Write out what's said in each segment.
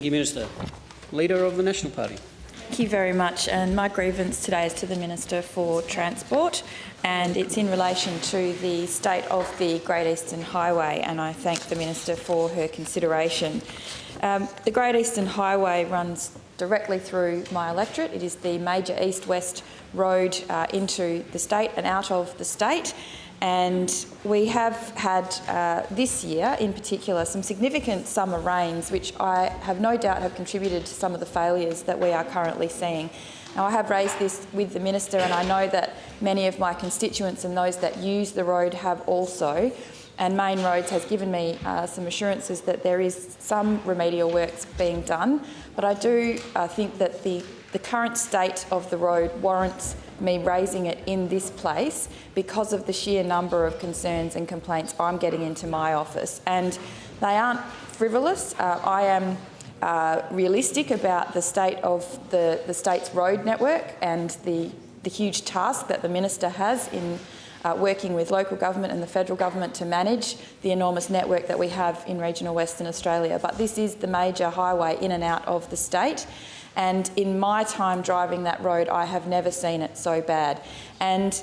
Thank you, Minister. Leader of the National Party. Thank you very much. And my grievance today is to the Minister for Transport, and it's in relation to the state of the Great Eastern Highway, and I thank the Minister for her consideration. The Great Eastern Highway runs directly through my electorate. It is the major east-west road into the state and out of the state. And we have had this year in particular some significant summer rains which I have no doubt have contributed to some of the failures that we are currently seeing. Now, I have raised this with the Minister, and I know that many of my constituents and those that use the road have also, and Main Roads has given me some assurances that there is some remedial works being done, but I do think that the current state of the road warrants me raising it in this place because of the sheer number of concerns and complaints I'm getting into my office. And they aren't frivolous. I am realistic about the state of the state's road network and the huge task that the Minister has in working with local government and the federal government to manage the enormous network that we have in regional Western Australia. But this is the major highway in and out of the state. And in my time driving that road, I have never seen it so bad. And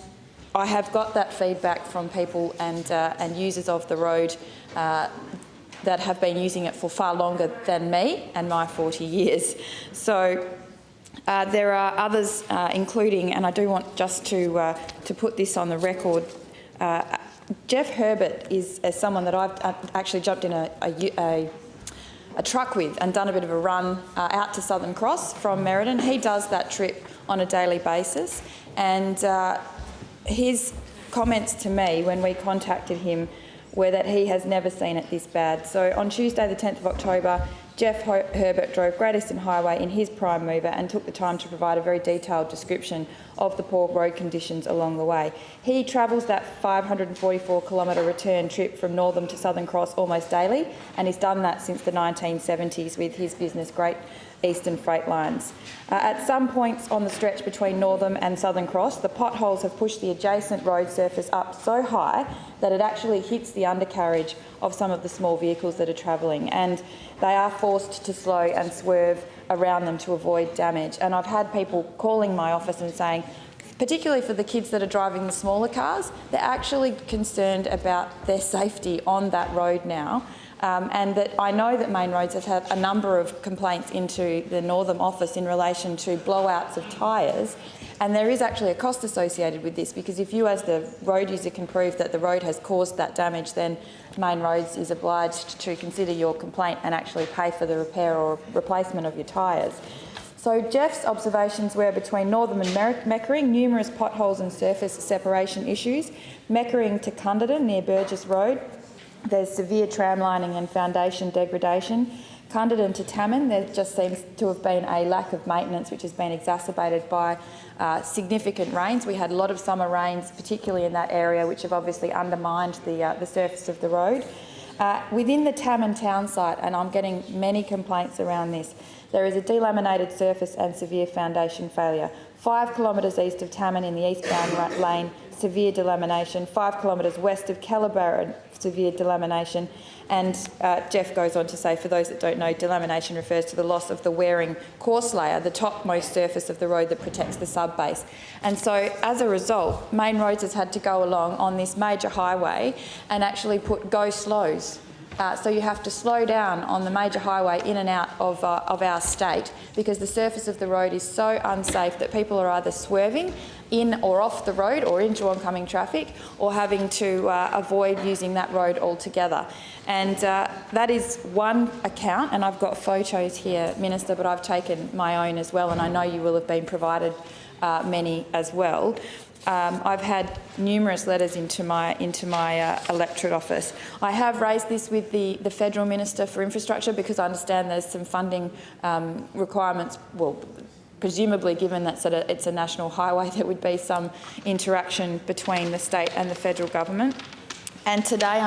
I have got that feedback from people and users of the road that have been using it for far longer than me and my 40 years. So there are others, including, and I do want just to put this on the record, Jeff Herbert is someone that I've actually jumped in a truck with and done a bit of a run out to Southern Cross from Merredin. He does that trip on a daily basis, and his comments to me when we contacted him were that he has never seen it this bad. So on Tuesday the 10th of October, Jeff Herbert drove Great Eastern Highway in his prime mover and took the time to provide a very detailed description of the poor road conditions along the way. He travels that 544-kilometre return trip from Northam to Southern Cross almost daily, and he's done that since the 1970s with his business Great Eastern Freight Lines. At some points on the stretch between Northam and Southern Cross, the potholes have pushed the adjacent road surface up so high that it actually hits the undercarriage of some of the small vehicles that are travelling, and they are forced to slow and swerve around them to avoid damage. And I've had people calling my office and saying, particularly for the kids that are driving the smaller cars, they're actually concerned about their safety on that road now. And that I know that Main Roads have had a number of complaints into the Northam office in relation to blowouts of tyres, and there is actually a cost associated with this, because if you as the road user can prove that the road has caused that damage, then Main Roads is obliged to consider your complaint and actually pay for the repair or replacement of your tyres. So Jeff's observations were between Northam and Meckering, numerous potholes and surface separation issues. Meckering to Cunderdin near Burgess Road, there's severe tramlining and foundation degradation. Cunderdin to Tammin, there just seems to have been a lack of maintenance which has been exacerbated by significant rains. We had a lot of summer rains, particularly in that area, which have obviously undermined the surface of the road. Within the Tammin town site, and I'm getting many complaints around this, there is a delaminated surface and severe foundation failure. 5 kilometres east of Tammin in the eastbound lane, severe delamination. 5 kilometres west of Kellerbarron, severe delamination. And Jeff goes on to say, for those that don't know, delamination refers to the loss of the wearing course layer, the topmost surface of the road that protects the subbase. And so as a result, Main Roads has had to go along on this major highway and actually put go slows. So you have to slow down on the major highway in and out of our state, because the surface of the road is so unsafe that people are either swerving in or off the road or into oncoming traffic, or having to avoid using that road altogether. And that is one account, and I've got photos here, Minister, but I've taken my own as well, and I know you will have been provided many as well. I've had numerous letters into my electorate office. I have raised this with the Federal Minister for Infrastructure, because I understand there's some funding requirements, well, presumably given that it's a national highway, there would be some interaction between the state and the federal government. And today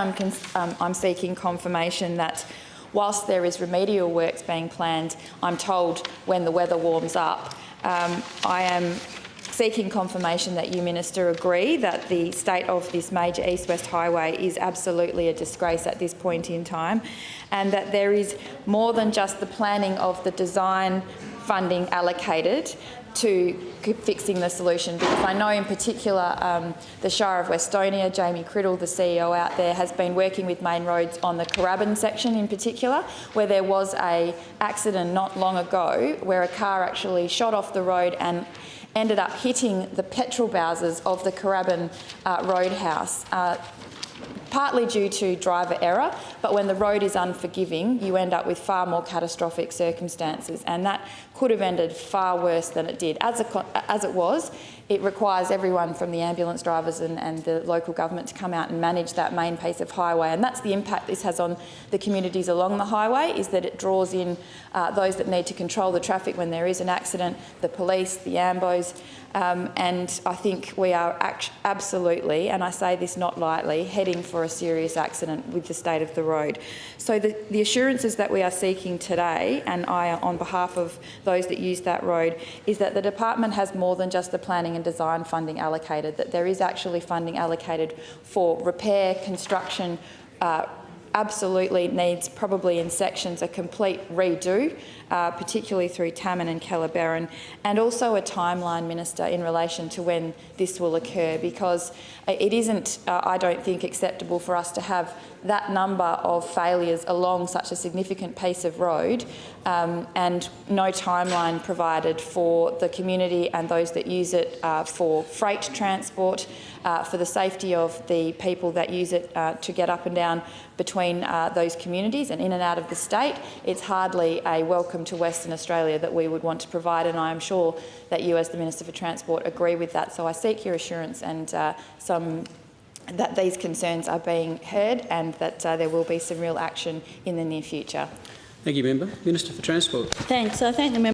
I'm seeking confirmation that whilst there is remedial works being planned, I'm told when the weather warms up, I am seeking confirmation that you, Minister, agree that the state of this major east-west highway is absolutely a disgrace at this point in time, and that there is more than just the planning of the design funding allocated to fixing the solution, because I know in particular the Shire of Westonia, Jamie Criddle, the CEO out there, has been working with Main Roads on the Currabin section in particular, where there was an accident not long ago where a car actually shot off the road and ended up hitting the petrol bowsers of the Currabin roadhouse. Partly due to driver error, but when the road is unforgiving, you end up with far more catastrophic circumstances, and that could have ended far worse than it did. As it was, it requires everyone from the ambulance drivers and the local government to come out and manage that main piece of highway, and that's the impact this has on the communities along the highway, is that it draws in those that need to control the traffic when there is an accident, the police, the ambos, and I think we are absolutely, and I say this not lightly, heading for a serious accident with the state of the road. So the assurances that we are seeking today, and I, on behalf of those that use that road, is that the department has more than just the planning and design funding allocated, that there is actually funding allocated for repair, construction, absolutely needs, probably in sections, a complete redo, particularly through Tammin and Kellerberrin, and also a timeline, Minister, in relation to when this will occur, because it isn't, I don't think, acceptable for us to have that number of failures along such a significant piece of road and no timeline provided for the community and those that use it for freight transport, for the safety of the people that use it to get up and down between those communities and in and out of the state. It's hardly a welcome to Western Australia that we would want to provide, and I am sure that you, as the Minister for Transport, agree with that. So I seek your assurance and that these concerns are being heard and that there will be some real action in the near future. Thank you, Member. Minister for Transport. Thanks. I thank the member